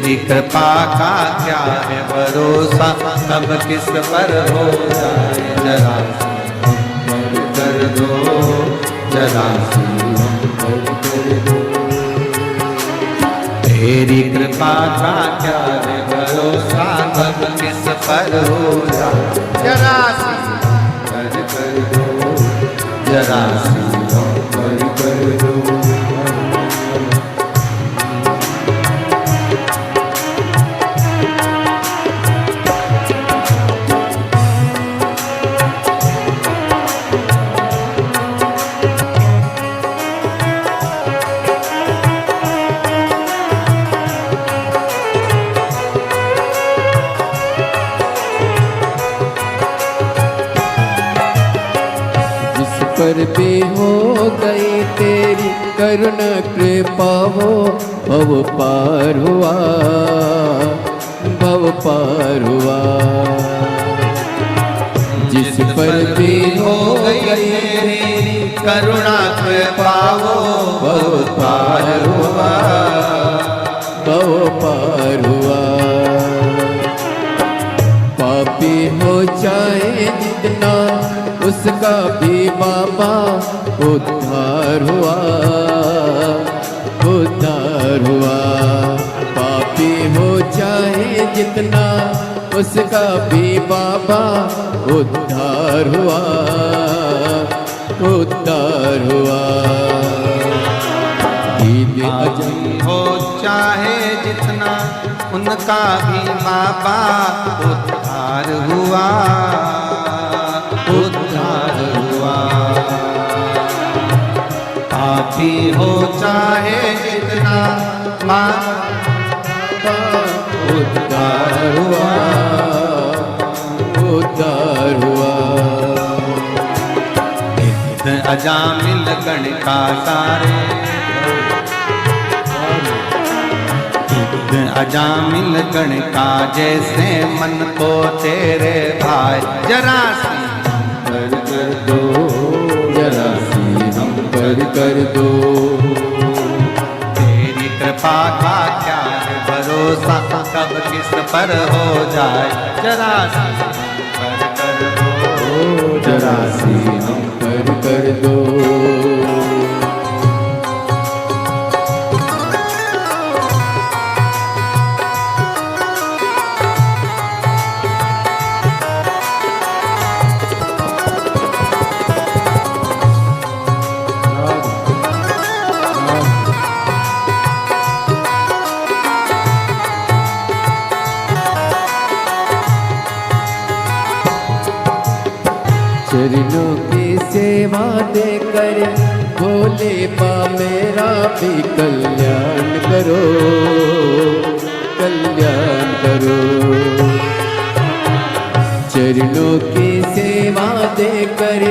तेरी कृपा का क्या है भरोसा, कब किस पर हो जाए जरा कर दो, जरा कर दो। तेरी कृपा का क्या है भरोसा, कब किस पर हो जाए जरा कर दो, जरा कर दो। पर भी हो गई तेरी करुणा कृपा हो, भव पार हुआ, भव पार हुआ। जिस पर भी हो गई तेरी करुणा कृपा हो, भव पार हुआ, भव पार हुआ। पापी हो चाहे जितना उसका भी बाबा उद्धार हुआ, उद्धार हुआ। पापी हो चाहे जितना उसका भी बाबा उद्धार हुआ, उद्धार हुआ। पापी हो चाहे जितना उनका भी बाबा उद्धार हुआ, उद्धार हुआ। पापी हो चाहे जितना बाबा उद्धार हुआ, उद्धार हुआ। अजामिल गण का सारे, अजामिल गण का जैसे मन को तेरे भाई जरा कर दो, जरा सी हम कर दो। तेरी कृपा का क्या है भरोसा, कब किस पर हो जाए जरा कर दो, जरा सी हम कर दो। चरणों की सेवा देकर भोले बा मेरा भी कल्याण करो, कल्याण करो। चरणों की सेवा देकर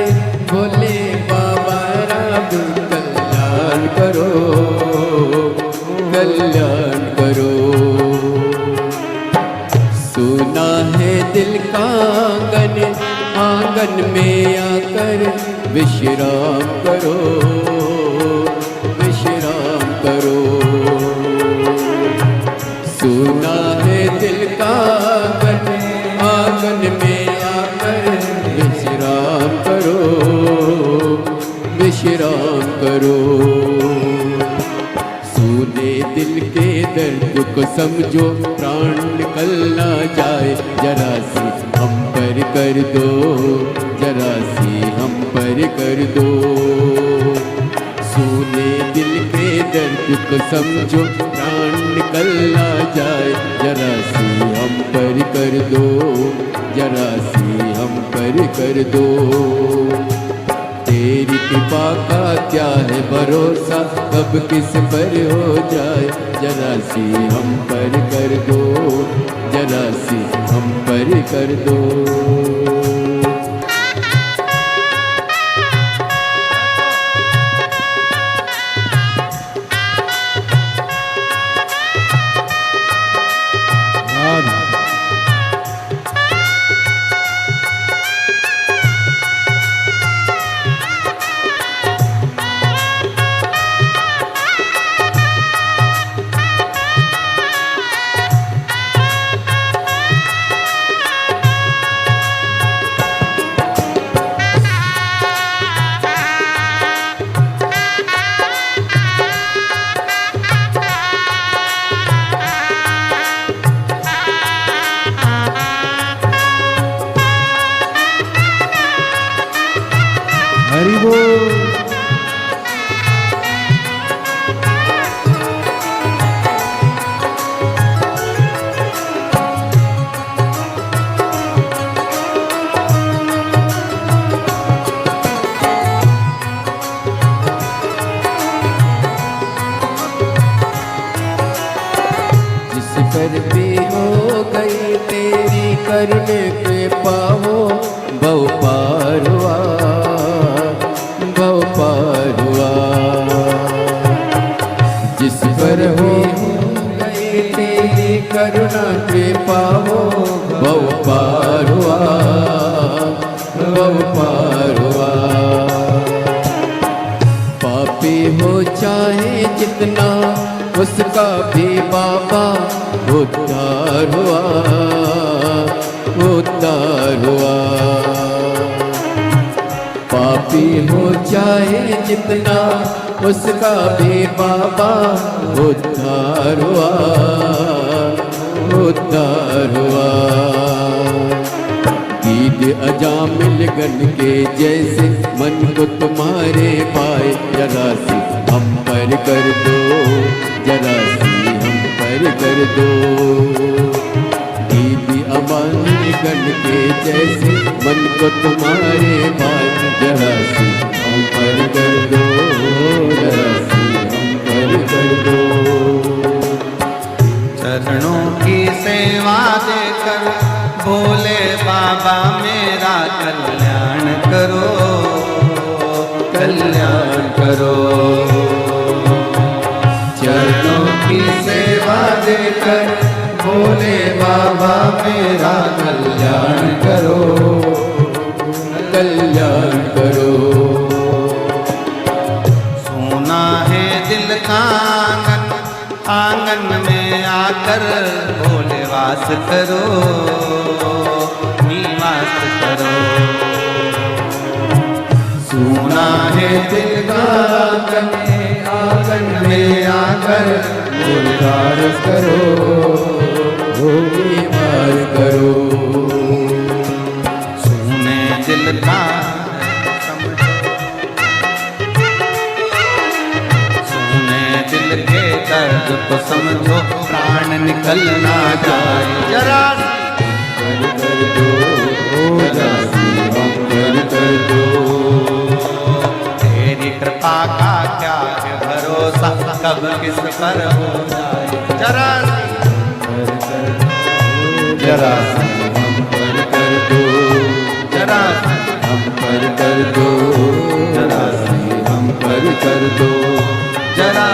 भोले बा मेरा भी कल्याण करो, कल्याण करो। सुना है दिल का आंगन, आंगन में आकर विश्राम करो, विश्राम करो। सुना है दिल का आंगन, आंगन में आकर विश्राम करो, विश्राम करो। सुने दिल के दर्द को समझो, प्राण निकल ना जाए जरा सी हम पर कर दो, जरा सी हम पर कर दो। सुने दिल के दर्द को समझो, प्राण निकल ना जाए जरा सी हम पर कर दो, जरा सी हम पर कर दो। तेरी कृपा का क्या है भरोसा, कब किस पर हो जाए जरा सी हम पर कर दो, जरा सी हम पर कर दो। पर भी हो गई तेरी करुण कृपा हो भव पार हुआ भव पार हुआ जिस पर हो गई तेरी करुणा कृपा हो भव पार हुआ भव पार हुआ पापी हो चाहे जितना उसका भी बाबा उद्धार हुआ उद्धार हुआ पापी हो चाहे जितना उसका भी बाबा उद्धार हुआ उद्धार हुआ ईद अजामिल गण के जैसे मन को तुम्हारे पाए जरा सी हम पर कर दो जरा सी हम पर कर दो ईद अजामिल गण के जैसे मन को तुम्हारे पाए जरा सी हम पर कर दो जरा सी हम पर कर दो चरणों की सेवा देकर भोले बाबा मेरा कल्याण करो कल्याण करो चरणों की सेवा देकर भोले बाबा मेरा कल्याण करो कल्याण करो सोना है दिल का आंगन आंगन में आकर भोले वास करो निवास करो सोना है दिल का आंगन में आकर भोले वास करो निवार करो सोने दिल का दिल के दर्द को समझो प्राण निकल ना जाए जरा कर दो जरा सी हम कर दो तेरी कृपा का क्या है भरोसा कब किस पर हो जाए जरा जरा सी हम कर दो जरा हम कर दो जरा सी हम कर दो जरा